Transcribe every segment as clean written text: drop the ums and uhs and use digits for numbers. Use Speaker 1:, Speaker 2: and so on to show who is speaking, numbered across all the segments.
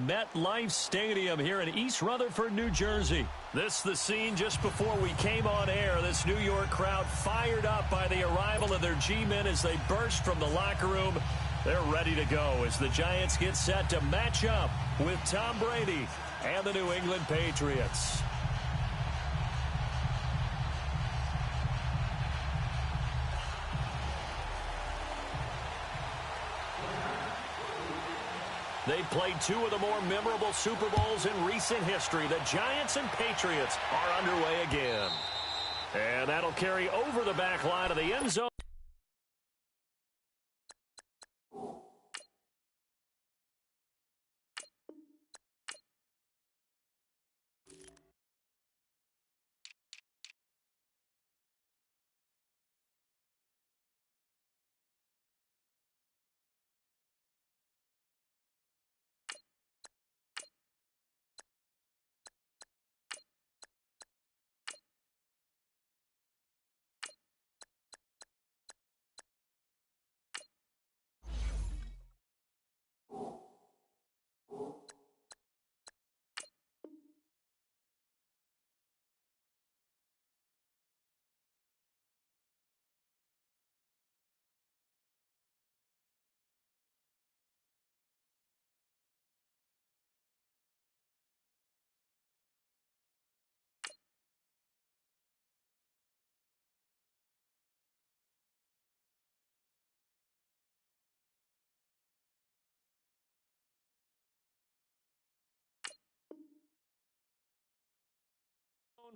Speaker 1: MetLife Stadium here in East Rutherford, New Jersey. This is the scene just before we came on air. This New York crowd fired up by the arrival of their G-men as they burst from the locker room. They're ready to go as the Giants get set to match up with Tom Brady and the New England Patriots. They played two of the more memorable Super Bowls in recent history. The Giants and Patriots are underway again. And that'll carry over the back line of the end zone.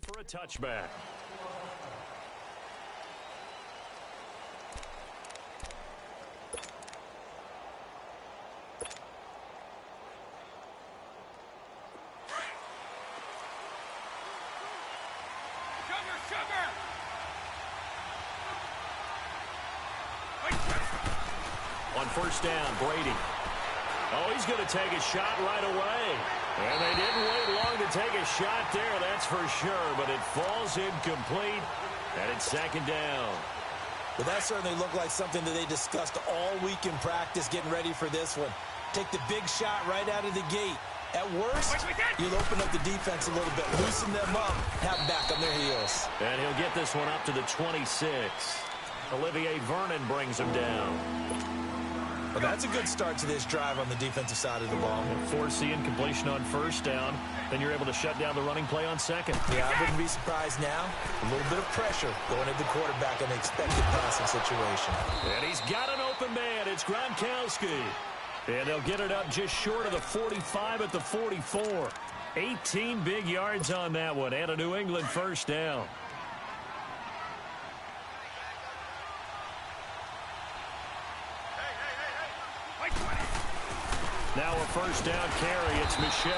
Speaker 1: For a touchback. On first down, Brady. Oh, he's going to take a shot right away. And they didn't wait long to take a shot there, that's for sure. But it falls incomplete, and it's second down.
Speaker 2: Well, that certainly looked like something that they discussed all week in practice, getting ready for this one. Take the big shot right out of the gate. At worst, you'll open up the defense a little bit, loosen them up, have them back on their heels.
Speaker 1: And he'll get this one up to the 26. Olivier Vernon brings him down.
Speaker 2: Well, that's a good start to this drive on the defensive side of the ball.
Speaker 1: Forcing completion on first down. Then you're able to shut down the running play on second.
Speaker 2: Yeah, I wouldn't be surprised now. A little bit of pressure going at the quarterback in the expected passing situation.
Speaker 1: And he's got an open man. It's Gronkowski. And they'll get it up just short of the 45 at the 44. 18 big yards on that one. And a New England first down. Now a first down carry. It's Michel.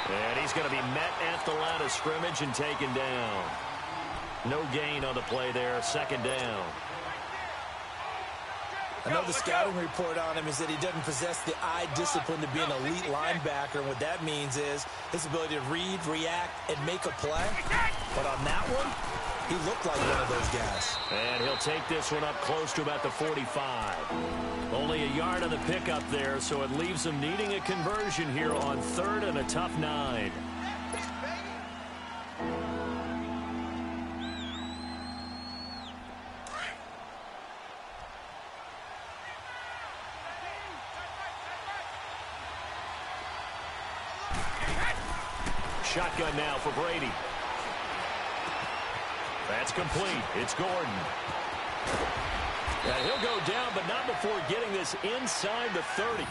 Speaker 1: And he's going to be met at the line of scrimmage and taken down. No gain on the play there. Second down.
Speaker 2: I know the scouting report on him is that he doesn't possess the eye discipline to be an elite linebacker. And what that means is his ability to read, react, and make a play. But on that one, he looked like one of those guys.
Speaker 1: And he'll take this one up close to about the 45. Only a yard on the pickup there, so it leaves him needing a conversion here on third and a tough 9. Shotgun now for Brady. That's complete. It's Gordon. And he'll go down, but not before getting this inside the 30.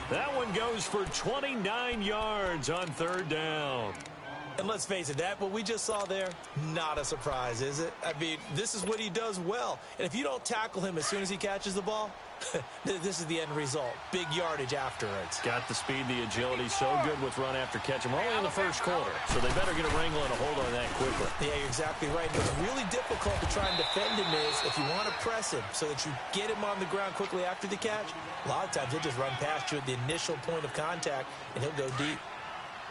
Speaker 1: That one goes for 29 yards on third down.
Speaker 2: And let's face it, what we just saw there, not a surprise, is it? I mean, this is what he does well. And if you don't tackle him as soon as he catches the ball, this is the end result. Big yardage afterwards.
Speaker 1: Got the speed, the agility, so good with run after catch. We're only in the first quarter, so they better get a wrangle and a hold on that quickly.
Speaker 2: Yeah, you're exactly right. What's really difficult to try and defend him is if you want to press him so that you get him on the ground quickly after the catch, a lot of times he'll just run past you at the initial point of contact, and he'll go deep.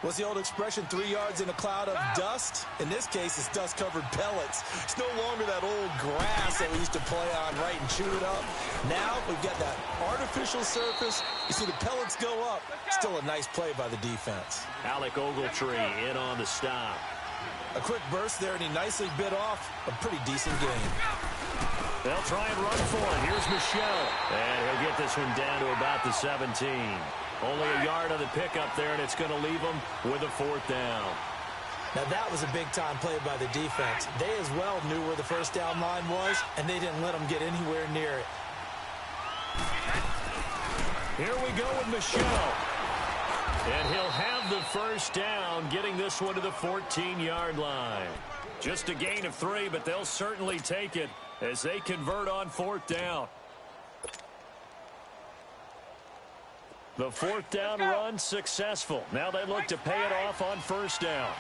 Speaker 2: What's the old expression, 3 yards in a cloud of dust? In this case, it's dust-covered pellets. It's no longer that old grass that we used to play on, right, and chew it up. Now we've got that artificial surface. You see the pellets go up. Still a nice play by the defense.
Speaker 1: Alec Ogletree in on the stop.
Speaker 2: A quick burst there, and he nicely bit off a pretty decent game.
Speaker 1: They'll try and run for it. Here's Michelle. And he'll get this one down to about the 17. Only a yard on the pickup there, and it's going to leave him with a 4th down.
Speaker 2: Now, that was a big-time play by the defense. They as well knew where the first down line was, and they didn't let them get anywhere near it.
Speaker 1: Here we go with Michelle. And he'll have the first down, getting this one to the 14-yard line. Just a gain of 3, but they'll certainly take it as they convert on 4th down. The 4th down run successful. Now they look to pay it off on 1st down.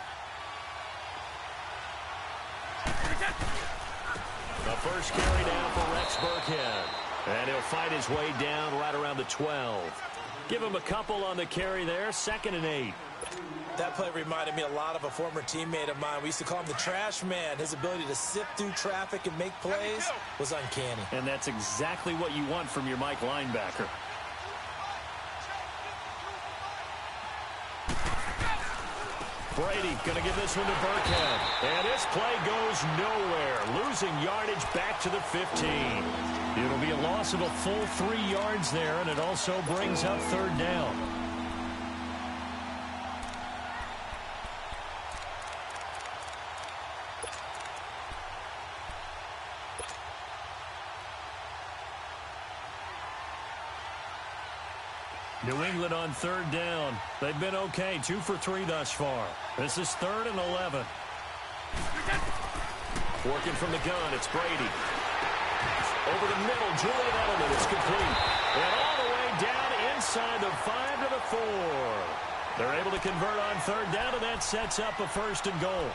Speaker 1: The first carry down for Rex Burkhead. And he'll fight his way down right around the 12. Give him a couple on the carry there. 2nd and 8.
Speaker 2: That play reminded me a lot of a former teammate of mine. We used to call him the trash man. His ability to sift through traffic and make plays was uncanny.
Speaker 1: And that's exactly what you want from your Mike linebacker. Brady going to give this one to Burkhead. And this play goes nowhere. Losing yardage back to the 15. It'll be a loss of a full 3 yards there, and it also brings up 3rd down. New England on 3rd down. They've been okay, 2 for 3 thus far. This is 3rd and 11. Working from the gun, it's Brady. Over the middle, Julian Edelman, it's complete. And all the way down inside the 5 to the 4. They're able to convert on 3rd down, and that sets up a 1st and goal.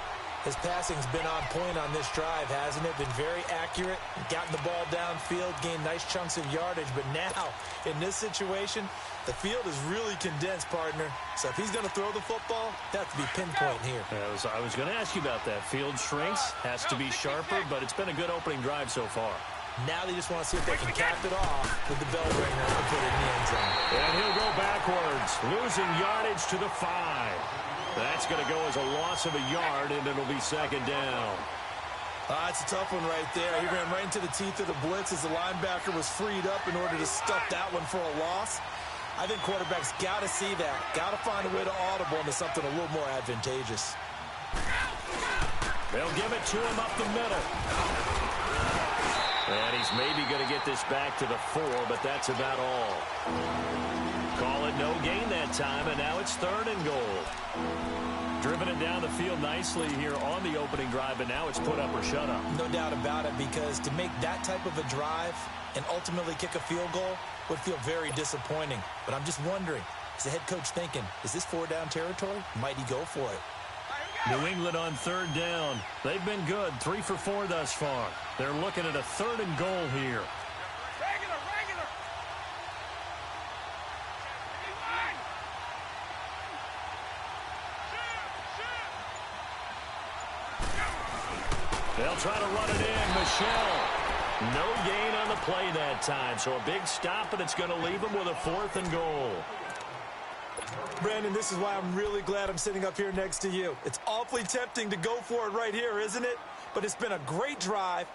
Speaker 2: His passing's been on point on this drive, hasn't it? Been very accurate, gotten the ball downfield, gained nice chunks of yardage. But now, in this situation, the field is really condensed, partner. So if he's going to throw the football, that has to be pinpoint here.
Speaker 1: I was going to ask you about that. Field shrinks, has to be sharper, but it's been a good opening drive so far.
Speaker 2: Now they just want to see if they can cap it off with the bell ringer and put it in the end zone.
Speaker 1: And he'll go backwards, losing yardage to the 5. That's going to go as a loss of a yard, and it'll be 2nd down.
Speaker 2: It's a tough one right there. He ran right into the teeth of the blitz as the linebacker was freed up in order to stuff that one for a loss. I think quarterbacks got to see that. Got to find a way to audible into something a little more advantageous.
Speaker 1: They'll give it to him up the middle. And he's maybe going to get this back to the 4, but that's about all. Call it no gain that time, and now it's 3rd and goal. Driven it down the field nicely here on the opening drive, but now it's put up or shut up.
Speaker 2: No doubt about it, because to make that type of a drive and ultimately kick a field goal would feel very disappointing. But I'm just wondering, is the head coach thinking, is this 4-down territory? Might he go for it?
Speaker 1: New England on 3rd down. They've been good, 3 for 4 thus far. They're looking at a 3rd and goal here. They'll try to run it in. Michelle. No gain on the play that time. So a big stop, and it's going to leave them with a 4th and goal.
Speaker 2: Brandon, this is why I'm really glad I'm sitting up here next to you. It's awfully tempting to go for it right here, isn't it? But it's been a great drive.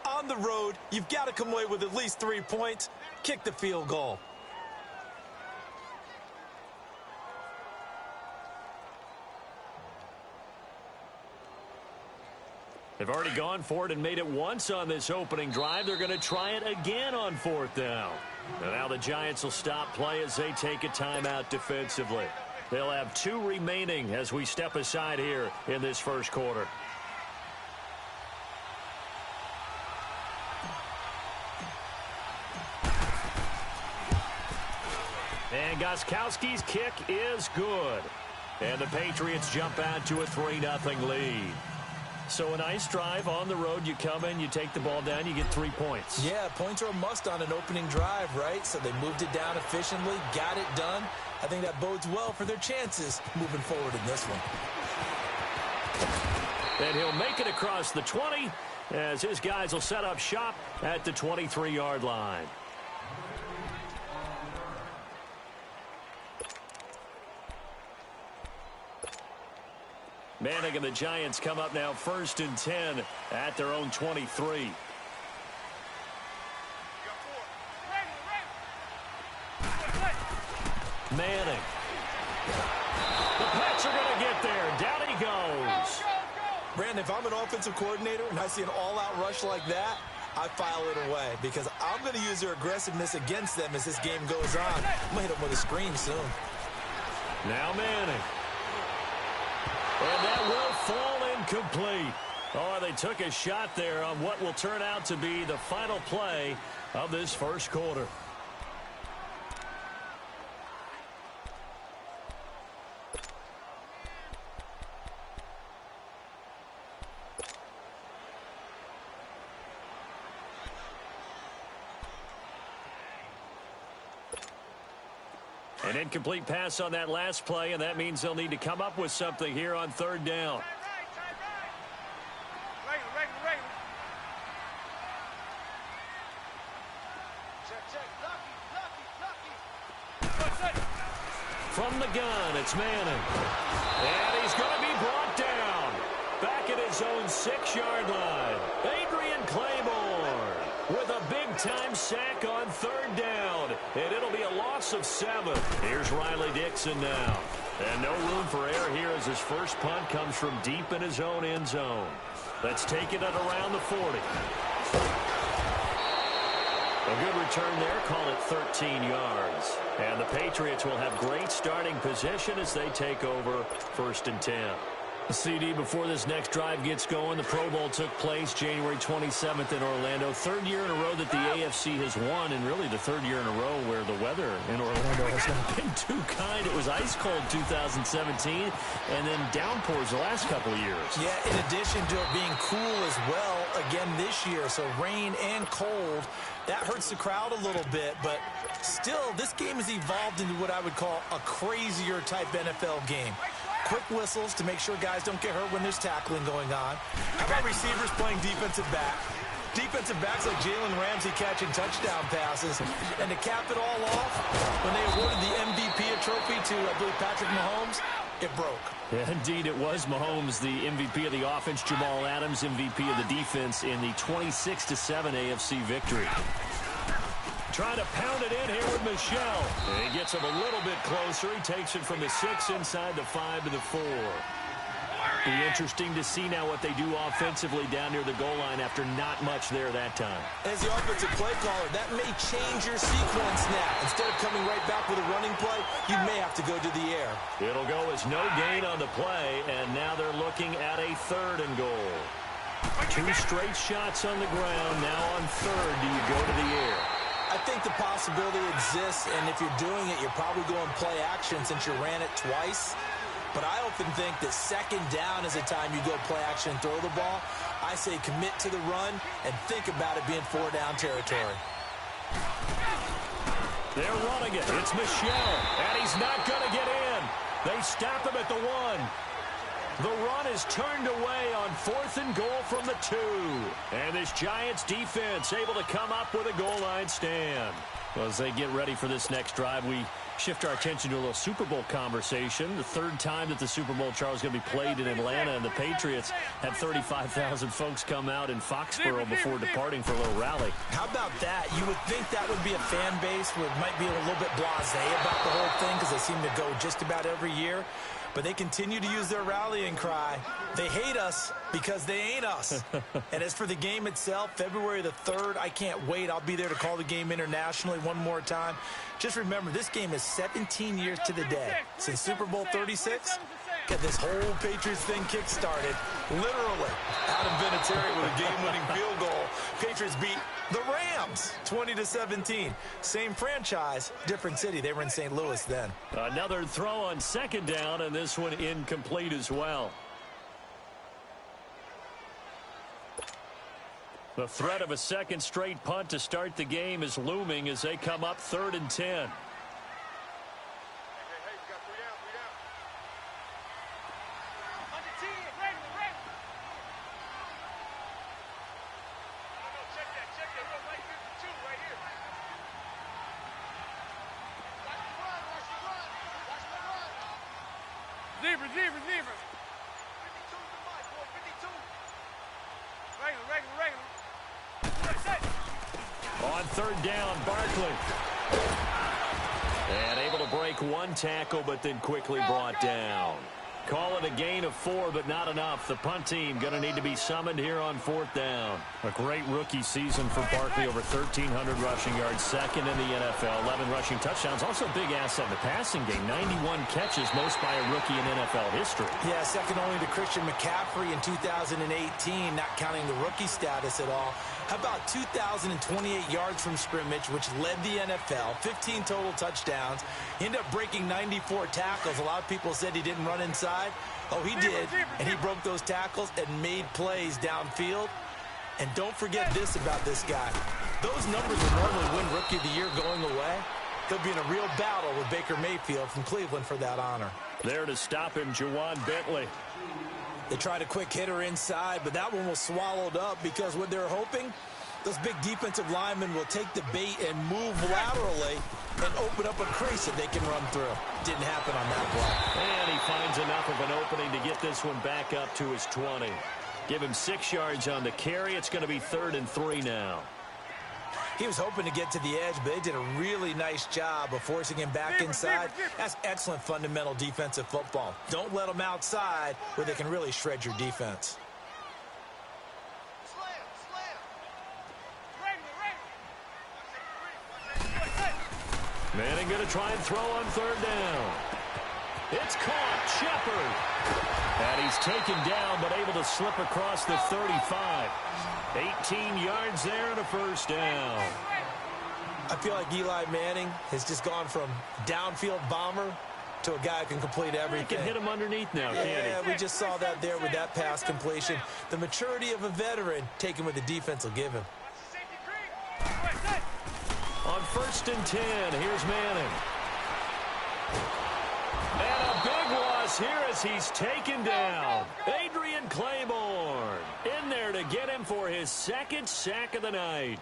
Speaker 2: On the road, you've got to come away with at least 3 points. Kick the field goal.
Speaker 1: They've already gone for it and made it once on this opening drive. They're going to try it again on 4th down. And now the Giants will stop play as they take a timeout defensively. They'll have 2 remaining as we step aside here in this first quarter. And Gostkowski's kick is good. And the Patriots jump out to a 3-0 lead. So a nice drive on the road. You come in, you take the ball down, you get 3 points.
Speaker 2: Yeah, points are a must on an opening drive, right? So they moved it down efficiently, got it done. I think that bodes well for their chances moving forward in this one.
Speaker 1: And he'll make it across the 20 as his guys will set up shop at the 23-yard line. Manning and the Giants come up now 1st and 10 at their own 23. Manning. The Pats are going to get there. Down he goes.
Speaker 2: Brandon, if I'm an offensive coordinator and I see an all-out rush like that, I file it away because I'm going to use their aggressiveness against them as this game goes on. I'm going to hit them with a screen soon.
Speaker 1: Now Manning. And that will fall incomplete. Oh, they took a shot there on what will turn out to be the final play of this first quarter. An incomplete pass on that last play, and that means they'll need to come up with something here on 3rd down. From the gun, it's Manning. And he's going to be brought down. Back at his own 6-yard line. Adrian Claymore with a big-time sack on 3rd down. And it'll be a loss of 7. Here's Riley Dixon now. And no room for error here as his first punt comes from deep in his own end zone. Let's take it at around the 40. A good return there, call it 13 yards. And the Patriots will have great starting position as they take over 1st and 10. CD, before this next drive gets going, the Pro Bowl took place January 27th in Orlando. 3rd year in a row that the AFC has won, and really the 3rd year in a row where the weather in Orlando has not been too kind. It was ice cold 2017, and then downpours the last couple of years. Yeah,
Speaker 2: in addition to it being cool as well again this year, so rain and cold, that hurts the crowd a little bit, but still, this game has evolved into what I would call a crazier type NFL game. Quick whistles to make sure guys don't get hurt when there's tackling going on. How about receivers playing defensive back? Defensive backs like Jalen Ramsey catching touchdown passes. And to cap it all off, when they awarded the MVP trophy to, I believe, Patrick Mahomes, it broke.
Speaker 1: Yeah, indeed, it was Mahomes, the MVP of the offense. Jamal Adams, MVP of the defense in the 26-7 AFC victory. Trying to pound it in here with Michel. And he gets him a little bit closer. He takes it from the 6 inside the 5 to the 4. Be interesting to see now what they do offensively down near the goal line after not much there that time.
Speaker 2: As the offensive play caller, that may change your sequence now. Instead of coming right back with a running play, you may have to go to the air.
Speaker 1: It'll go as no gain on the play, and now they're looking at a 3rd and goal. 2 straight shots on the ground. Now on 3rd, do you go to the air?
Speaker 2: I think the possibility exists, and if you're doing it, you're probably going play action since you ran it twice. But I often think that 2nd down is the time you go play action and throw the ball. I say commit to the run and think about it being 4-down territory.
Speaker 1: They're running it. It's Michel, and he's not going to get in. They stop him at the 1. The run is turned away on 4th and goal from the 2. And this Giants defense able to come up with a goal line stand. Well, as they get ready for this next drive, we shift our attention to a little Super Bowl conversation. The 3rd time that the Super Bowl, Charles, is going to be played in Atlanta, and the Patriots had 35,000 folks come out in Foxborough before departing for a little rally.
Speaker 2: How about that? You would think that would be a fan base where it might be a little bit blasé about the whole thing because they seem to go just about every year. But they continue to use their rallying cry. They hate us because they ain't us. And as for the game itself, February the 3rd, I can't wait. I'll be there to call the game internationally one more time. Just remember, this game is 17 years to the day. Since Super Bowl 36, get this whole Patriots thing kick-started, literally, out of Vinatieri with a game-winning field goal. Patriots beat the Rams 20-17. Same franchise, different city. They were in St. Louis then.
Speaker 1: Another throw on 2nd down, and this one incomplete as well. The threat of a 2nd straight punt to start the game is looming as they come up 3rd and 10.
Speaker 3: Receiver.
Speaker 1: On third down, Barkley. And able to break one tackle, but then quickly brought down. Call it a gain of 4, but not enough. The punt team going to need to be summoned here on fourth down. A great rookie season for Barkley, over 1,300 rushing yards, second in the NFL, 11 rushing touchdowns. Also a big asset in the passing game, 91 catches, most by a rookie in NFL history.
Speaker 2: Yeah, second only to Christian McCaffrey in 2018, not counting the rookie status at all. How about 2,028 yards from scrimmage, which led the NFL, 15 total touchdowns. He ended up breaking 94 tackles. A lot of people said he didn't run inside. Oh, he did, and he broke those tackles and made plays downfield. And don't forget this about this guy. Those numbers would normally win Rookie of the Year going away. He'll be in a real battle with Baker Mayfield from Cleveland for that honor.
Speaker 1: There to stop him, Juwan Bentley.
Speaker 2: They tried a quick hitter inside, but that one was swallowed up because what they're hoping, those big defensive linemen will take the bait and move laterally and open up a crease that they can run through. Didn't happen on that play.
Speaker 1: And he finds enough of an opening to get this one back up to his 20. Give him 6 yards on the carry. It's going to be 3rd and 3 now.
Speaker 2: He was hoping to get to the edge, but they did a really nice job of forcing him back inside. That's excellent fundamental defensive football. Don't let them outside where they can really shred your defense.
Speaker 1: Manning going to try and throw on 3rd down. It's caught. Shepard. And he's taken down, but able to slip across the 35. 18 yards there and a 1st down.
Speaker 2: I feel like Eli Manning has just gone from downfield bomber to a guy who can complete everything.
Speaker 1: He can hit him underneath now, can't he?
Speaker 2: Yeah, we just saw that there with that pass completion. The maturity of a veteran taken with the defense will give him.
Speaker 1: On 1st and 10, here's Manning. And a big loss here as he's taken down. Adrian Claiborne in there to get him for his 2nd sack of the night.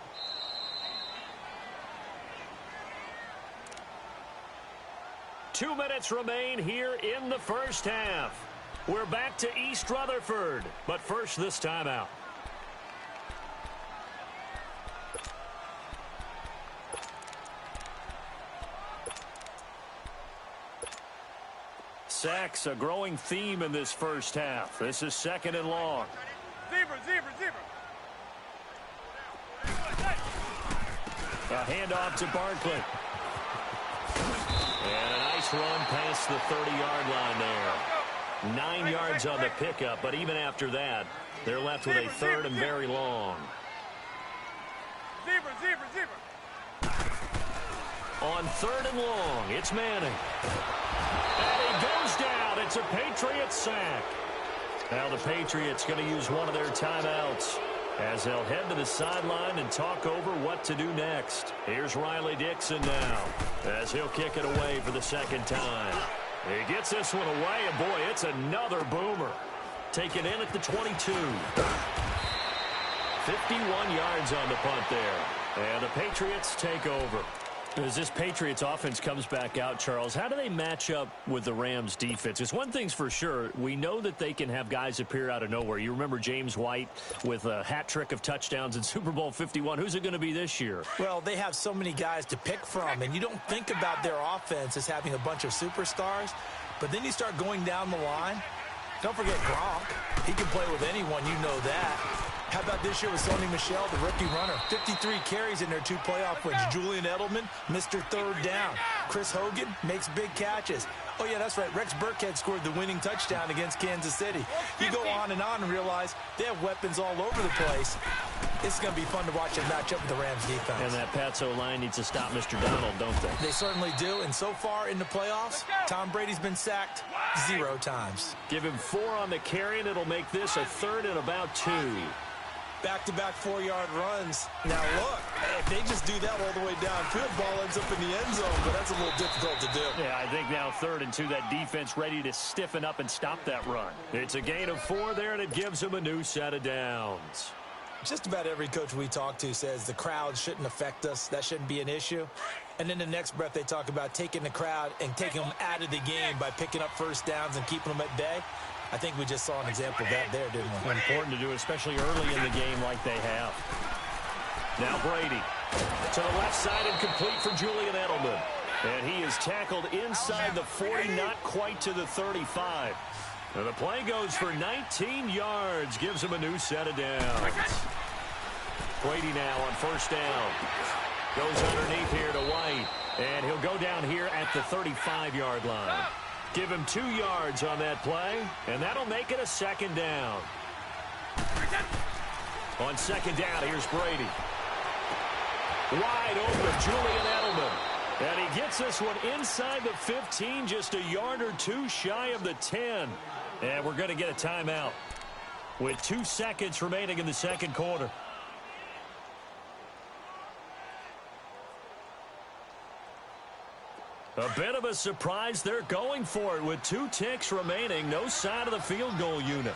Speaker 1: Two minutes remain here in the 1st half. We're back to East Rutherford, but first this timeout. Sacks, a growing theme in this 1st half. This is 2nd and long.
Speaker 3: Zebra.
Speaker 1: A handoff to Barkley. And a nice run past the 30-yard line there. 9 yards on the pickup, but even after that, they're left with a 3rd and very long.
Speaker 3: Zebra.
Speaker 1: On 3rd and long, it's Manning. And he goes down. It's a Patriots sack. Now the Patriots going to use one of their timeouts as they'll head to the sideline and talk over what to do next. Here's Riley Dixon now as he'll kick it away for the 2nd time. He gets this one away, and boy, it's another boomer. Taken in at the 22. 51 yards on the punt there. And the Patriots take over. As this Patriots offense comes back out, Charles, how do they match up with the Rams defense? Because one thing's for sure, we know that they can have guys appear out of nowhere. You remember James White with a hat trick of touchdowns in Super Bowl 51. Who's it going to be this year?
Speaker 2: Well, they have so many guys to pick from, and you don't think about their offense as having a bunch of superstars, but then you start going down the line. Don't forget Gronk. He can play with anyone, you know that. How about this year with Sony Michel, the rookie runner? 53 carries in their 2 playoff wins. Julian Edelman, Mr. 3rd down. Chris Hogan makes big catches. Oh, yeah, that's right. Rex Burkhead scored the winning touchdown against Kansas City. You go on and realize they have weapons all over the place. It's going to be fun to watch them match up with the Rams defense.
Speaker 1: And that Pats O-line needs to stop Mr. Donald, don't they?
Speaker 2: They certainly do. And so far in the playoffs, Tom Brady's been sacked 0 times.
Speaker 1: Give him 4 on the carry, and it'll make this a 3rd and about 2.
Speaker 2: Back-to-back 4-yard runs. Now, look, if they just do that all the way downfield, ball ends up in the end zone, but that's a little difficult to do.
Speaker 1: Yeah, I think now 3rd and 2, that defense ready to stiffen up and stop that run. It's a gain of 4 there, and it gives them a new set of downs.
Speaker 2: Just about every coach we talk to says the crowd shouldn't affect us. That shouldn't be an issue. And then the next breath they talk about taking the crowd and taking them out of the game by picking up first downs and keeping them at bay. I think we just saw an example of that there, didn't we?
Speaker 1: Important to do, especially early in the game like they have. Now Brady to the left side and complete for Julian Edelman. And he is tackled inside the 40, not quite to the 35. And the play goes for 19 yards, gives him a new set of downs. Brady now on first down. Goes underneath here to White. And he'll go down here at the 35-yard line. Give him 2 yards on that play, and that'll make it a second down. On second down, here's Brady. Wide open, Julian Edelman. And he gets this one inside the 15, just a yard or two shy of the 10. And we're going to get a timeout with 2 seconds remaining in the second quarter. A bit of a surprise. They're going for it with 2 ticks remaining. No sign of the field goal unit.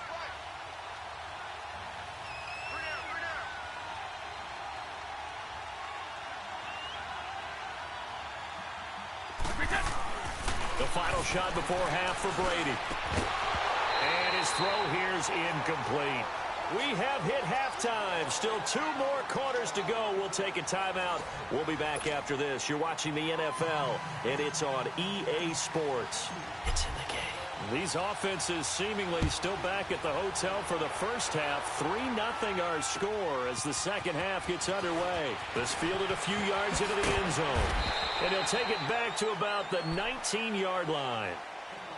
Speaker 1: The final shot before half for Brady. And his throw here's incomplete. We have hit halftime. Still 2 more quarters to go. We'll take a timeout. We'll be back after this. You're watching the NFL, and it's on EA Sports. It's in the game. These offenses seemingly still back at the hotel for the first half. 3-0 our score as the second half gets underway. This fielded a few yards into the end zone. And he'll take it back to about the 19-yard line.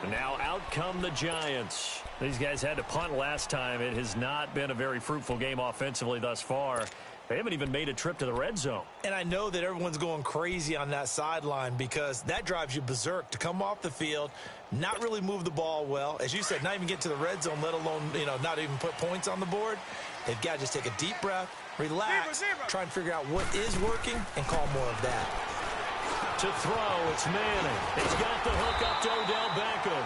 Speaker 1: And now out come the Giants. These guys had to punt last time. It has not been a very fruitful game offensively thus far. They haven't even made a trip to the red zone.
Speaker 2: And I know that everyone's going crazy on that sideline because that drives you berserk to come off the field, not really move the ball well. As you said, not even get to the red zone, let alone, not even put points on the board. They've got to just take a deep breath, relax, try and figure out what is working, and call more of that.
Speaker 1: To throw, it's Manning. He's got the hook up to Odell Beckham.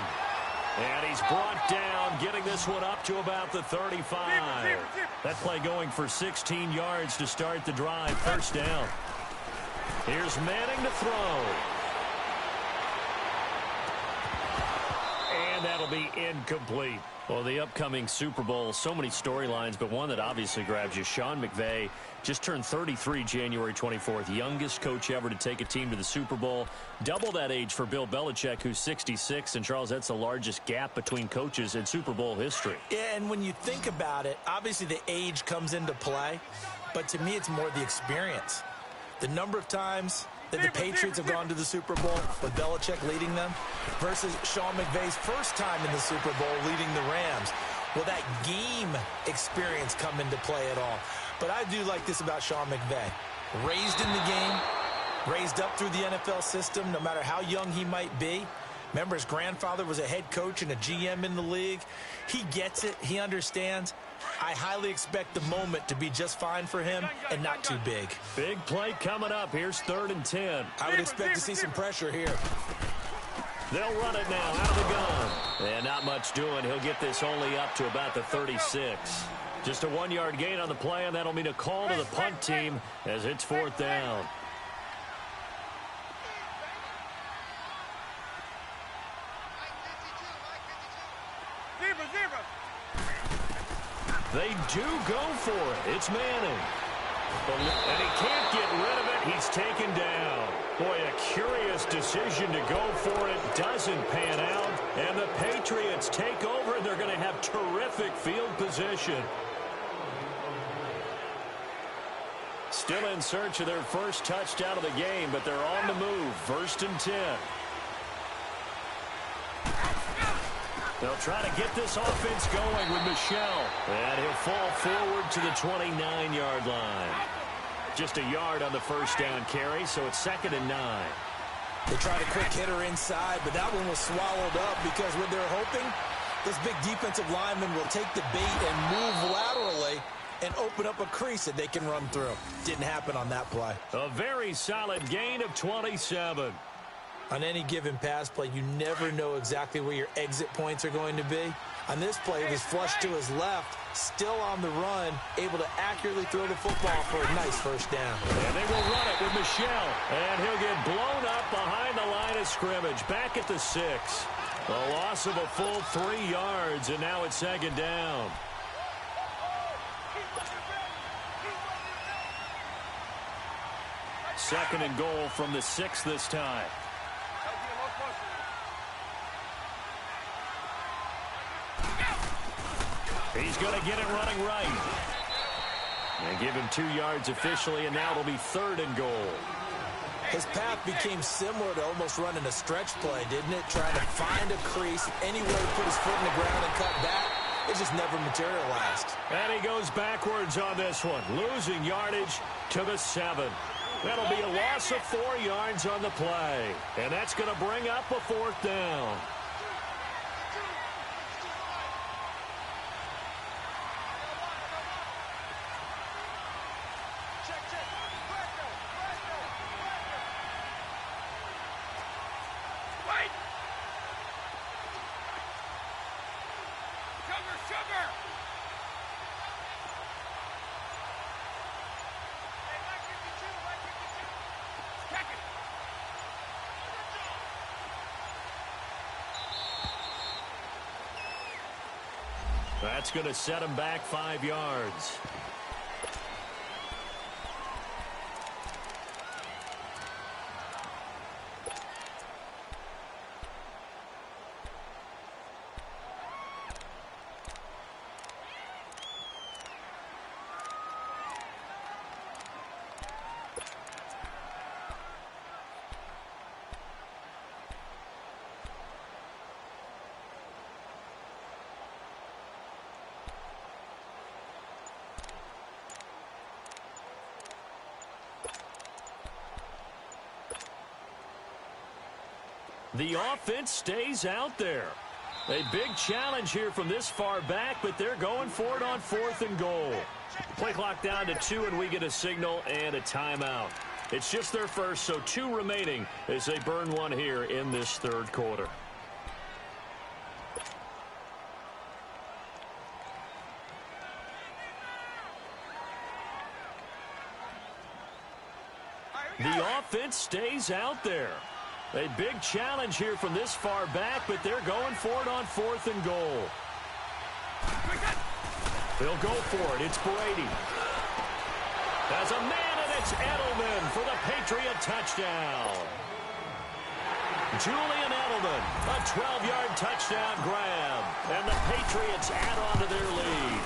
Speaker 1: And he's brought down, getting this one up to about the 35. That play going for 16 yards to start the drive. First down. Here's Manning to throw. And that'll be incomplete. Well, the upcoming Super Bowl, so many storylines, but one that obviously grabs you. Sean McVay just turned 33 January 24th. Youngest coach ever to take a team to the Super Bowl. Double that age for Bill Belichick, who's 66. And, Charles, that's the largest gap between coaches in Super Bowl history.
Speaker 2: Yeah, and when you think about it, obviously the age comes into play. But to me, it's more the experience. The number of times that the Patriots have gone to the Super Bowl with Belichick leading them versus Sean McVay's first time in the Super Bowl leading the Rams. Will that game experience come into play at all? But I do like this about Sean McVay. Raised in the game, raised up through the NFL system, no matter how young he might be. Remember, his grandfather was a head coach and a GM in the league. He gets it. He understands. I highly expect the moment to be just fine for him and not too big.
Speaker 1: Big play coming up. Here's 3rd and 10.
Speaker 2: I would expect to see some pressure here.
Speaker 1: They'll run it now out of the gun. And not much doing. He'll get this only up to about the 36. Just a 1-yard gain on the play, and that'll mean a call to the punt team as it's 4th down. They do go for it. It's Manning. And he can't get rid of it. He's taken down. Boy, a curious decision to go for it. Doesn't pan out. And the Patriots take over. They're going to have terrific field position. Still in search of their first touchdown of the game, but they're on the move. 1st and 10. They'll try to get this offense going with Michel. And he'll fall forward to the 29-yard line. Just a yard on the first down carry, so it's 2nd and 9.
Speaker 2: They tried a quick hitter inside, but that one was swallowed up because what they're hoping, this big defensive lineman will take the bait and move laterally and open up a crease that they can run through. Didn't happen on that play.
Speaker 1: A very solid gain of 27.
Speaker 2: On any given pass play, you never know exactly where your exit points are going to be. On this play, he was flushed to his left, still on the run, able to accurately throw the football for a nice first down.
Speaker 1: And they will run it with Michel. And he'll get blown up behind the line of scrimmage, back at the 6. A loss of a full 3 yards, and now it's second down. Second and goal from the 6 this time. He's going to get it running right. And give him 2 yards officially, and now it'll be third and goal.
Speaker 2: His path became similar to almost running a stretch play, didn't it? Trying to find a crease, any way to put his foot in the ground and cut back. It just never materialized.
Speaker 1: And he goes backwards on this one, losing yardage to the 7. That'll be a loss of 4 yards on the play. And that's going to bring up a fourth down. That's going to set him back 5 yards. The offense stays out there. A big challenge here from this far back, but they're going for it on 4th and goal. Play clock down to 2, and we get a signal and a timeout. It's just their first, so 2 remaining as they burn one here in this third quarter. The offense stays out there. A big challenge here from this far back, but they're going for it on 4th and goal. They'll go for it. It's Brady. As a man, and it's Edelman for the Patriot touchdown. Julian Edelman, a 12-yard touchdown grab. And the Patriots add on to their lead.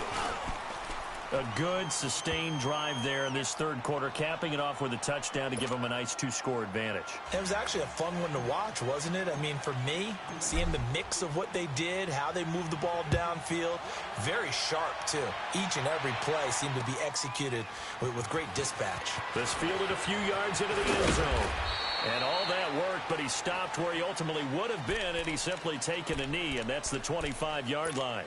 Speaker 1: A good, sustained drive there in this third quarter, capping it off with a touchdown to give them a nice 2-score advantage.
Speaker 2: It was actually a fun one to watch, wasn't it? I mean, for me, seeing the mix of what they did, how they moved the ball downfield, very sharp, too. Each and every play seemed to be executed with great dispatch.
Speaker 1: This fielded a few yards into the end zone. And all that worked, but he stopped where he ultimately would have been, and he's simply taken a knee, and that's the 25-yard line.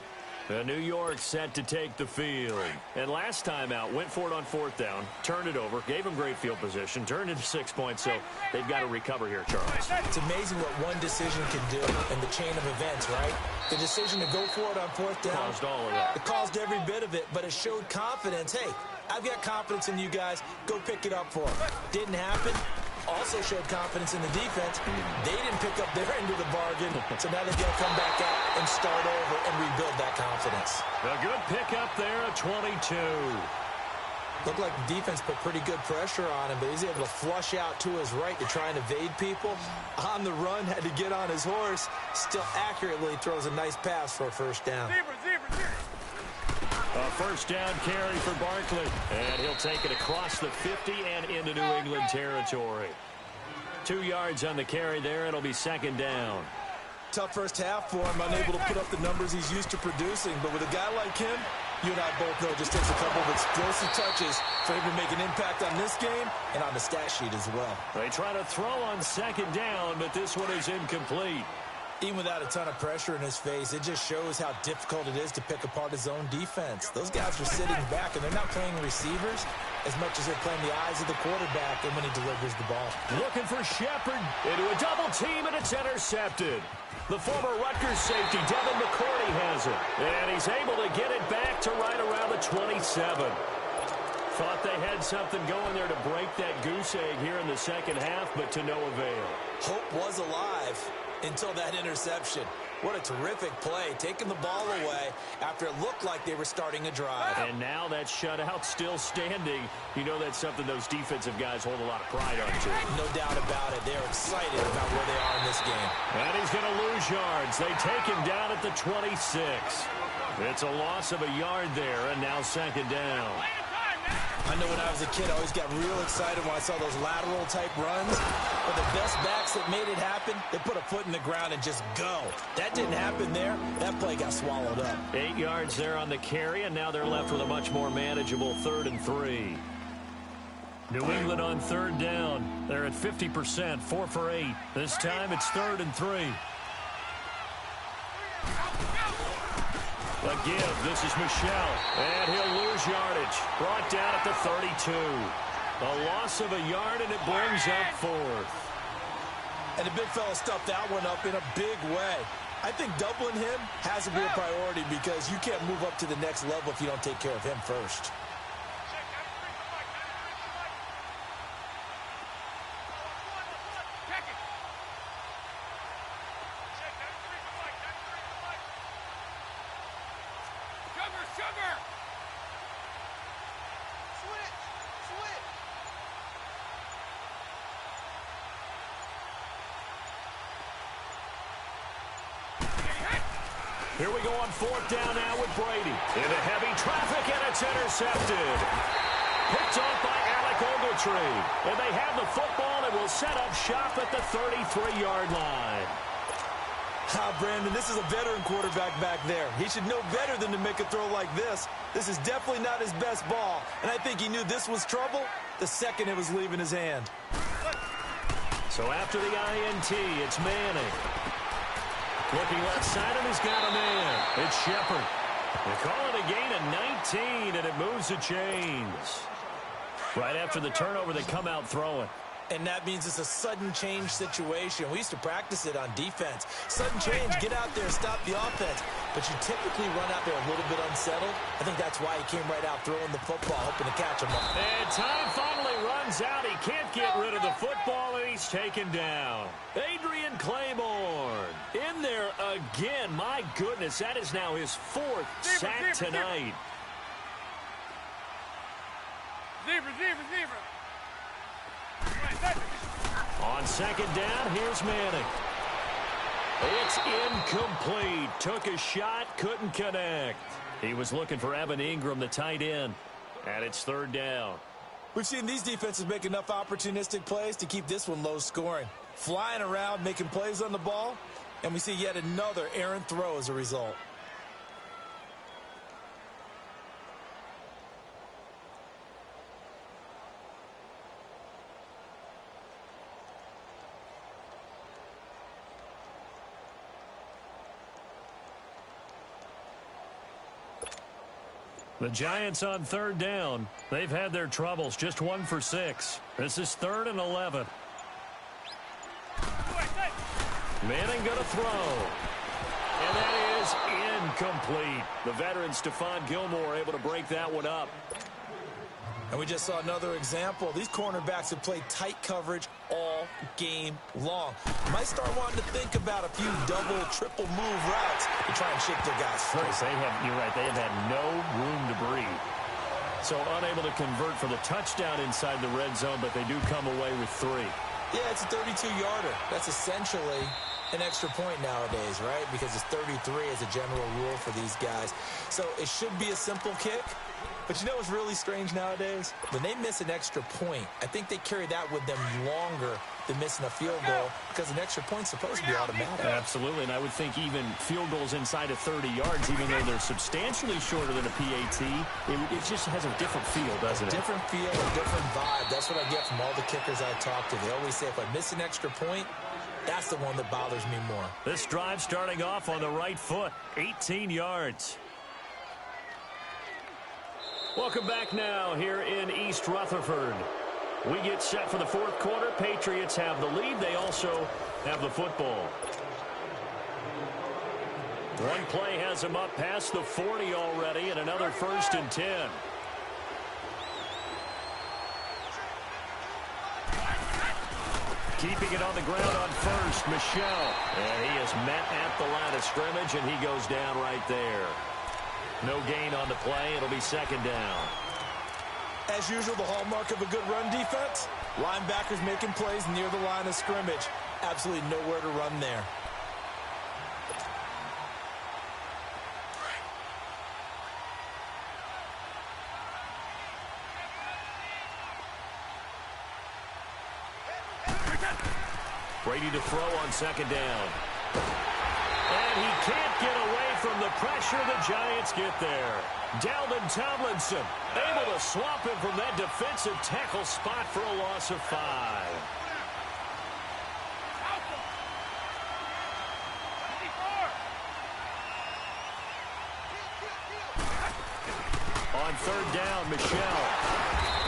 Speaker 1: New York set to take the field. And last time out, went for it on 4th down, turned it over, gave him great field position, turned into 6 points, so they've got to recover here, Charles.
Speaker 2: It's amazing what one decision can do in the chain of events, right? The decision to go for it on 4th down.
Speaker 1: Caused all of that.
Speaker 2: It caused every bit of it, but it showed confidence. Hey, I've got confidence in you guys. Go pick it up for them. Didn't happen. Also showed confidence in the defense. They didn't pick up their end of the bargain, so now they've got to come back out and start over and rebuild that confidence.
Speaker 1: A good pickup there at 22.
Speaker 2: Looked like the defense put pretty good pressure on him, but he's able to flush out to his right to try and evade people. On the run, had to get on his horse. Still accurately throws a nice pass for a first down.
Speaker 1: A first down carry for Barkley. And he'll take it across the 50 and into New England territory. 2 yards on the carry there. It'll be second down.
Speaker 2: Tough first half for him, unable to put up the numbers he's used to producing. But with a guy like him, you and I both know it just takes a couple of explosive touches for him to make an impact on this game and on the stat sheet as well.
Speaker 1: They try to throw on second down, but this one is incomplete.
Speaker 2: Even without a ton of pressure in his face, it just shows how difficult it is to pick apart his own defense. Those guys are sitting back, and they're not playing receivers as much as they're playing the eyes of the quarterback and when he delivers the ball.
Speaker 1: Looking for Shepard into a double team, and it's intercepted. The former Rutgers safety, Devin McCourty, has it. And he's able to get it back to right around the 27. Thought they had something going there to break that goose egg here in the second half, but to no avail.
Speaker 2: Hope was alive until that interception. What a terrific play, taking the ball away after it looked like they were starting a drive.
Speaker 1: And now that shutout still standing. You know that's something those defensive guys hold a lot of pride on, too.
Speaker 2: No doubt about it. They're excited about where they are in this game.
Speaker 1: And he's going to lose yards. They take him down at the 26. It's a loss of a yard there, and now second down.
Speaker 2: I know when I was a kid, I always got real excited when I saw those lateral-type runs. But the best backs that made it happen, they put a foot in the ground and just go. That didn't happen there. That play got swallowed up.
Speaker 1: 8 yards there on the carry, and now they're left with a much more manageable 3rd and 3. New England on 3rd down. They're at 50%, 4 for 8. This time it's 3rd and 3. A give. This is Michel. And he'll lose yardage. Brought down at the 32. A loss of a yard, and it brings up 4th.
Speaker 2: And the big fella stuffed that one up in a big way. I think doubling him has to be a priority because you can't move up to the next level if you don't take care of him first.
Speaker 1: Here we go on 4th down now with Brady. Into heavy traffic, and it's intercepted. Picked off by Alec Ogletree. And they have the football and will set up shop at the 33-yard line.
Speaker 2: Brandon, this is a veteran quarterback back there. He should know better than to make a throw like this. This is definitely not his best ball. And I think he knew this was trouble the second it was leaving his hand.
Speaker 1: So after the INT, it's Manning. Looking left side, and he's got a man. It's Shepard. They call it a gain of 19, and it moves the chains. Right after the turnover, they come out throwing.
Speaker 2: And that means it's a sudden change situation. We used to practice it on defense. Sudden change, get out there, stop the offense. But you typically run out there a little bit unsettled. I think that's why he came right out throwing the football, hoping to catch him up.
Speaker 1: And time finally runs out. He can't get rid of the football, and he's taken down. Adrian Claiborne in there again. My goodness, that is now his 4th sack tonight.
Speaker 3: Zebra.
Speaker 1: On 2nd down, here's Manning. It's incomplete. Took a shot, couldn't connect. He was looking for Evan Ingram, the tight end. And it's 3rd down.
Speaker 2: We've seen these defenses make enough opportunistic plays to keep this one low scoring. Flying around, making plays on the ball. And we see yet another errant throw as a result.
Speaker 1: The Giants on 3rd down. They've had their troubles. Just 1 for 6. This is 3rd and 11. Manning going to throw. And that is incomplete. The veteran Stephon Gilmore able to break that one up.
Speaker 2: And we just saw another example. These cornerbacks have played tight coverage all game long. Might start wanting to think about a few double, triple move routes to try and shake their guys free.
Speaker 1: You're right, they have had no room to breathe. So unable to convert for the touchdown inside the red zone, but they do come away with 3.
Speaker 2: Yeah, it's a 32-yarder. That's essentially an extra point nowadays, right? Because it's 33 as a general rule for these guys. So it should be a simple kick. But you know what's really strange nowadays? When they miss an extra point, I think they carry that with them longer than missing a field goal because an extra point's supposed to be automatic.
Speaker 1: Absolutely, and I would think even field goals inside of 30 yards, even though they're substantially shorter than a PAT, it just has a different feel, doesn't it?
Speaker 2: Different feel, a different vibe. That's what I get from all the kickers I talk to. They always say, if I miss an extra point, That's the one that bothers me more.
Speaker 1: This drive starting off on the right foot, 18 yards. Welcome back now here in East Rutherford. We get set for the fourth quarter. Patriots have the lead. They also have the football. One play has them up past the 40 already, and another 1st and 10. Keeping it on the ground on first, Michel. And he is met at the line of scrimmage, and he goes down right there. No gain on the play. It'll be 2nd down.
Speaker 2: As usual, the hallmark of a good run defense, linebackers making plays near the line of scrimmage. Absolutely nowhere to run there.
Speaker 1: Brady to throw on 2nd down. And he can't get away from the pressure. The Giants get there. Dalvin Tomlinson able to swap him from that defensive tackle spot for a loss of 5. On 3rd down, Michel.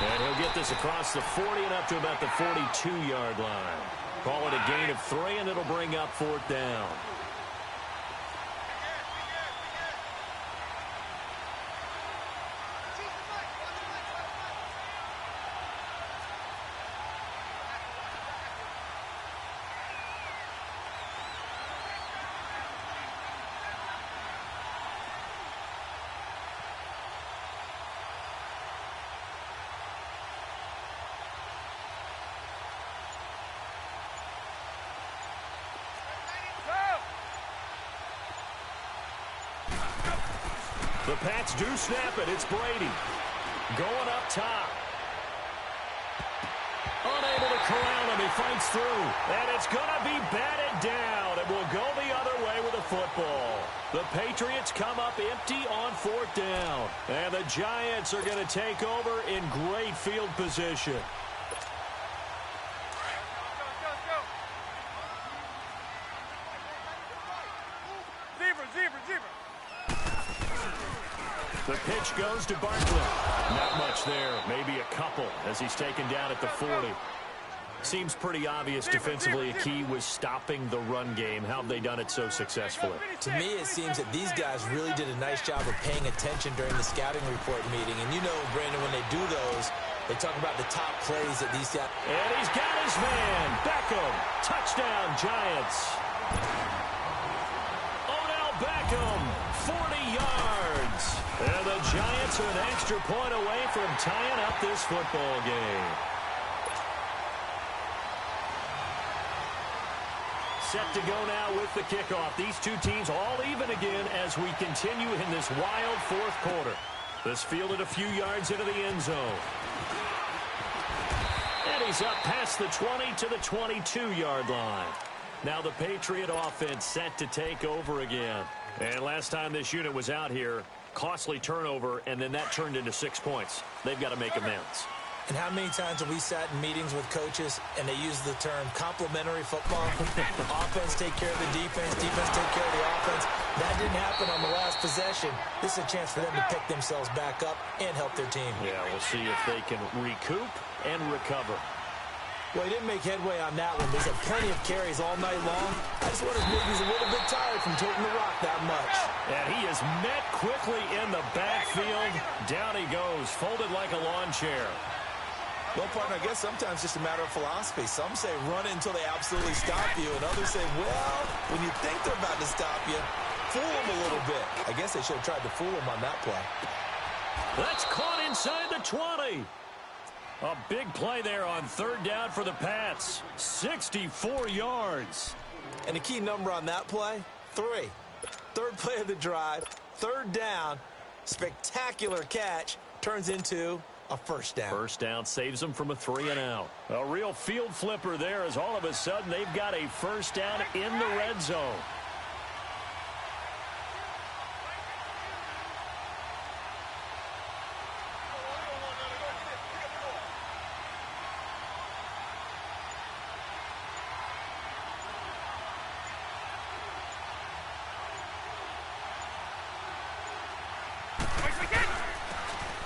Speaker 1: And he'll get this across the 40 and up to about the 42-yard line. Call it a gain of 3, and it'll bring up 4th down. The Pats do snap it. It's Brady. Going up top. Unable to corral him. He fights through. And it's going to be batted down. It will go the other way with the football. The Patriots come up empty on 4th down. And the Giants are going to take over in great field position. The pitch goes to Barkley. Not much there. Maybe a couple as he's taken down at the 40. Seems pretty obvious defensively a key was stopping the run game. How have they done it so successfully?
Speaker 2: To me, it seems that these guys really did a nice job of paying attention during the scouting report meeting. And you know, Brandon, when they do those, they talk about the top plays that these guys...
Speaker 1: And he's got his man. Beckham. Touchdown, Giants. Odell Beckham, 40 yards. And the Giants are an extra point away from tying up this football game. Set to go now with the kickoff. These two teams all even again as we continue in this wild fourth quarter. This fielded a few yards into the end zone. And he's up past the 20 to the 22-yard line. Now the Patriot offense set to take over again. And last time this unit was out here, costly turnover, and then that turned into 6 points. They've got to make amends.
Speaker 2: And how many times have we sat in meetings with coaches and they use the term complementary football? Offense take care of the defense, defense take care of the offense. That didn't happen on the last possession. This is a chance for them to pick themselves back up and help their team.
Speaker 1: Yeah, we'll see if they can recoup and recover.
Speaker 2: Well, he didn't make headway on that one. There's plenty of carries all night long. I just wonder if maybe he's a little bit tired from taking the rock that much.
Speaker 1: And he is met quickly in the backfield. Down he goes, folded like a lawn chair.
Speaker 2: Well, partner, I guess sometimes it's just a matter of philosophy. Some say run it until they absolutely stop you, and others say, well, when you think they're about to stop you, fool them a little bit. I guess they should have tried to fool them on that play.
Speaker 1: That's caught inside the 20. A big play there on third down for the Pats. 64 yards.
Speaker 2: And the key number on that play, 3. Third play of the drive, third down, spectacular catch, turns into a first down.
Speaker 1: First down saves them from a 3-and-out. A real field flipper there as all of a sudden they've got a first down in the red zone.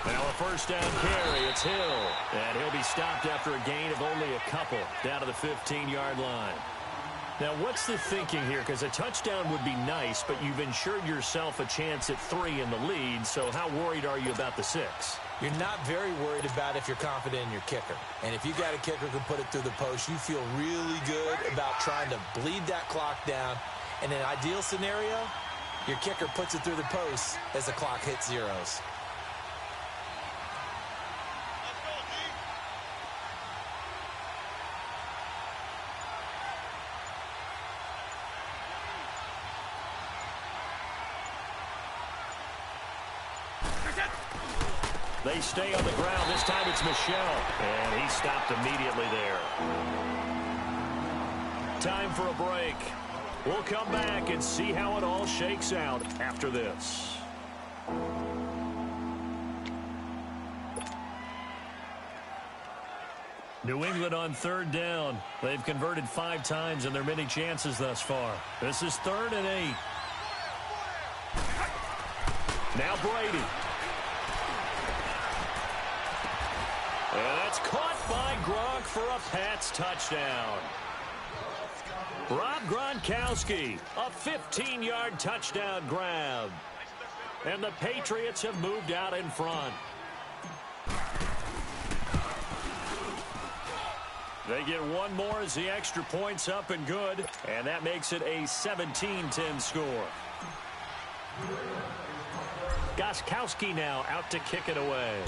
Speaker 1: Now a first down carry. It's Hill. And he'll be stopped after a gain of only a couple down to the 15-yard line. Now, what's the thinking here? Because a touchdown would be nice, but you've ensured yourself a chance at 3 in the lead, so how worried are you about the 6?
Speaker 2: You're not very worried about if you're confident in your kicker. And if you got a kicker who can put it through the post, you feel really good about trying to bleed that clock down. In an ideal scenario, your kicker puts it through the post as the clock hits zeros.
Speaker 1: They stay on the ground. This time it's Michel. And he stopped immediately there. Time for a break. We'll come back and see how it all shakes out after this. New England on 3rd down. They've converted 5 times in their many chances thus far. This is 3rd and 8. Now Brady. And that's caught by Gronk for a Pats touchdown. Rob Gronkowski, a 15-yard touchdown grab. And the Patriots have moved out in front. They get one more as the extra point's up and good. And that makes it a 17-10 score. Gronkowski now out to kick it away.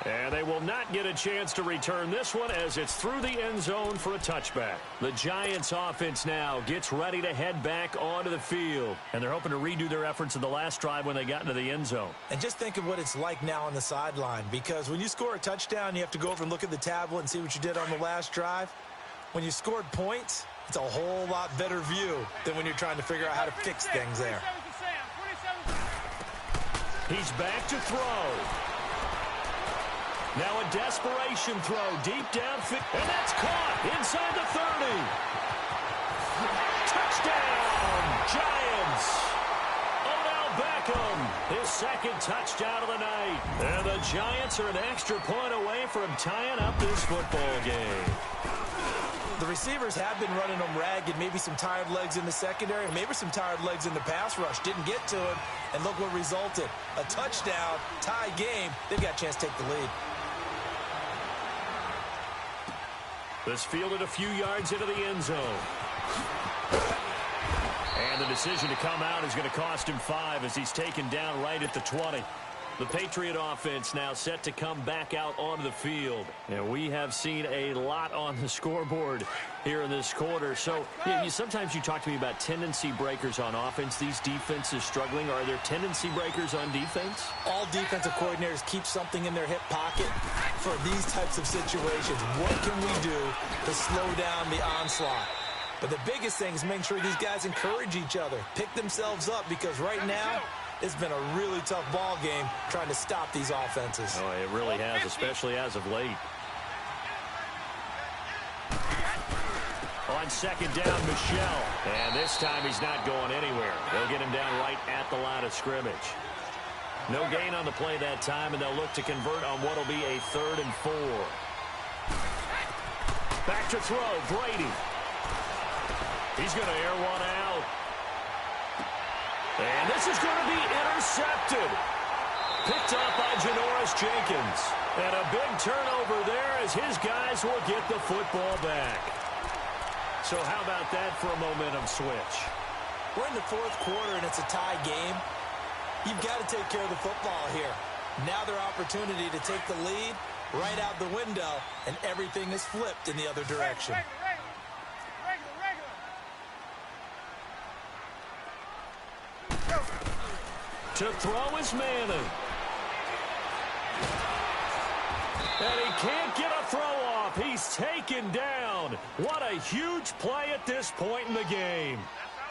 Speaker 1: And they will not get a chance to return this one as it's through the end zone for a touchback. The Giants offense now gets ready to head back onto the field. And they're hoping to redo their efforts in the last drive when they got into the end zone.
Speaker 2: And just think of what it's like now on the sideline, because when you score a touchdown, you have to go over and look at the tablet and see what you did on the last drive. When you scored points, it's a whole lot better view than when you're trying to figure out how to fix things there.
Speaker 1: He's back to throw. Now a desperation throw deep downfield. And that's caught inside the 30. Touchdown, Giants. Odell Beckham, his 2nd touchdown of the night. And the Giants are an extra point away from tying up this football game.
Speaker 2: The receivers have been running them ragged, maybe some tired legs in the secondary, maybe some tired legs in the pass rush. Didn't get to him, and look what resulted. A touchdown, tie game. They've got a chance to take the lead.
Speaker 1: This fielded a few yards into the end zone. And the decision to come out is going to cost him 5 as he's taken down right at the 20. The Patriot offense now set to come back out onto the field. And we have seen a lot on the scoreboard here in this quarter. So sometimes you talk to me about tendency breakers on offense. These defenses struggling. Are there tendency breakers on defense?
Speaker 2: All defensive coordinators keep something in their hip pocket for these types of situations. What can we do to slow down the onslaught? But the biggest thing is making sure these guys encourage each other, pick themselves up, because right now it's been a really tough ball game trying to stop these offenses.
Speaker 1: Oh, it really has, especially as of late. On 2nd down, Michel. And this time he's not going anywhere. They'll get him down right at the line of scrimmage. No gain on the play that time, and they'll look to convert on what will be a 3rd and 4. Back to throw, Brady. He's going to air one out. And this is going to be intercepted. Picked up by Janoris Jenkins. And a big turnover there as his guys will get the football back. So how about that for a momentum switch?
Speaker 2: We're in the 4th quarter and it's a tie game. You've got to take care of the football here. Now their opportunity to take the lead right out the window, and everything is flipped in the other direction.
Speaker 1: To throw is Manning. And he can't get a throw off. He's taken down. What a huge play at this point in the game.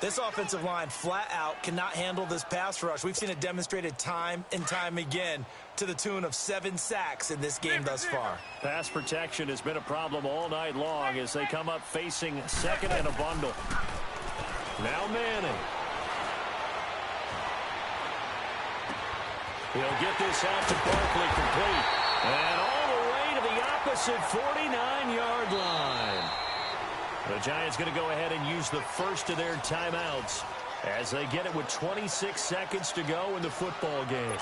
Speaker 2: This offensive line flat out cannot handle this pass rush. We've seen it demonstrated time and time again to the tune of 7 sacks in this game thus far.
Speaker 1: Pass protection has been a problem all night long as they come up facing 2nd and a bundle. Now Manning. He'll get this out to Barkley complete. And all the way to the opposite 49-yard line. The Giants going to go ahead and use the first of their timeouts as they get it with 26 seconds to go in the football game.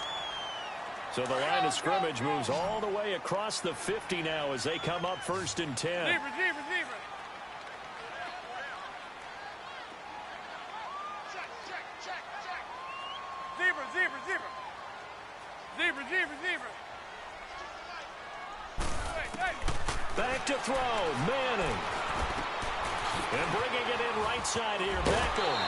Speaker 1: So the line of scrimmage moves all the way across the 50 now as they come up 1st and 10.
Speaker 3: Zebra.
Speaker 1: Back to throw, Manning. And bringing it in right side here, Beckham.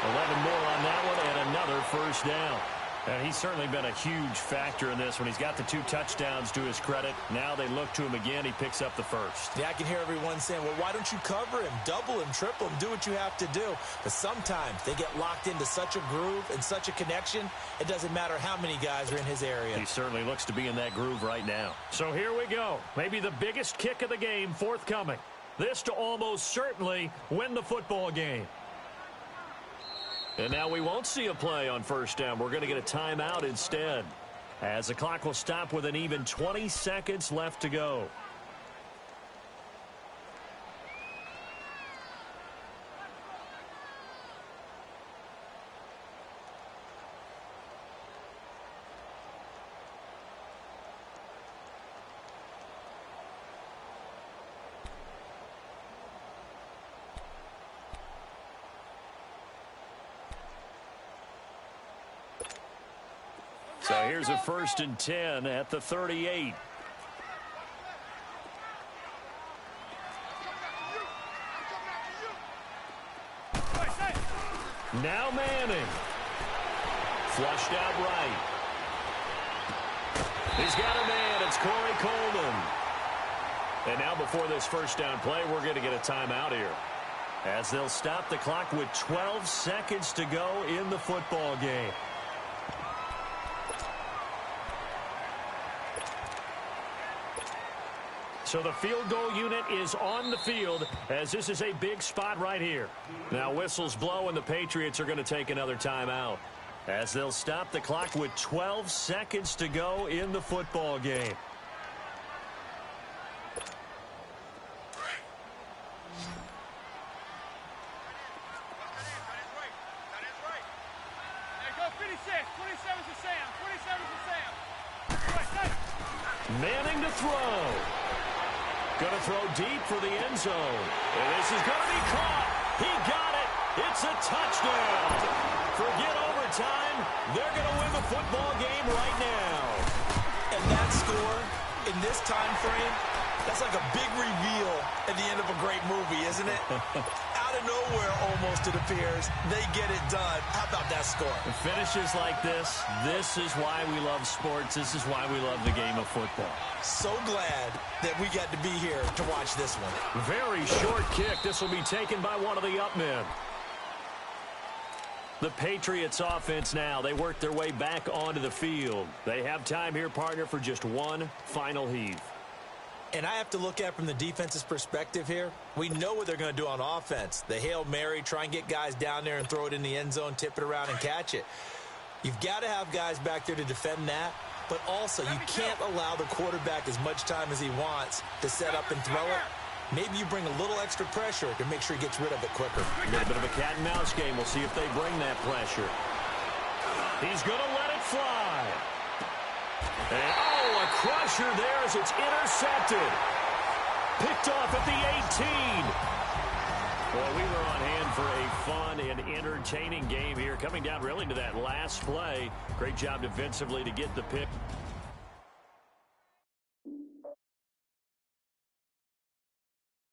Speaker 1: 11 more on that one and another first down. And he's certainly been a huge factor in this when he's got the 2 touchdowns to his credit. Now they look to him again. He picks up the first.
Speaker 2: Yeah, I can hear everyone saying, well, why don't you cover him, double him, triple him, do what you have to do. But sometimes they get locked into such a groove and such a connection, it doesn't matter how many guys are in his area.
Speaker 1: He certainly looks to be in that groove right now. So here we go. Maybe the biggest kick of the game forthcoming. This to almost certainly win the football game. And now we won't see a play on first down. We're going to get a timeout instead, as the clock will stop with an even 20 seconds left to go. So here's a 1st and 10 at the 38. Now Manning. Flushed out right. He's got a man. It's Corey Coleman. And now before this first down play, we're going to get a timeout here, as they'll stop the clock with 12 seconds to go in the football game. So the field goal unit is on the field, as this is a big spot right here. Now whistles blow and the Patriots are going to take another timeout, as they'll stop the clock with 12 seconds to go in the football game. Manning to throw. Going to throw deep for the end zone. And this is going to be caught. He got it. It's a touchdown. Forget overtime. They're going to win the football game right now.
Speaker 2: And that score in this time frame, that's like a big reveal at the end of a great movie, isn't it? Out of nowhere, almost, it appears, they get it done. How about that score?
Speaker 1: Finishes like this is why we love sports. This is why we love the game of football.
Speaker 2: So glad that we got to be here to watch this one.
Speaker 1: Very short kick. This will be taken by one of the up men. The Patriots offense now. They work their way back onto the field. They have time here, partner, for just one final heave.
Speaker 2: And I have to look at it from the defense's perspective here. We know what they're going to do on offense. The Hail Mary, try and get guys down there and throw it in the end zone, tip it around and catch it. You've got to have guys back there to defend that. But also, you can't allow the quarterback as much time as he wants to set up and throw it. Maybe you bring a little extra pressure to make sure he gets rid of it quicker.
Speaker 1: A little bit of a cat and mouse game. We'll see if they bring that pressure. He's going to let it fly. And, oh, a crusher there as it's intercepted. Picked off at the 18. Well, we were on hand for a fun and entertaining game here, coming down really to that last play. Great job defensively to get the pick.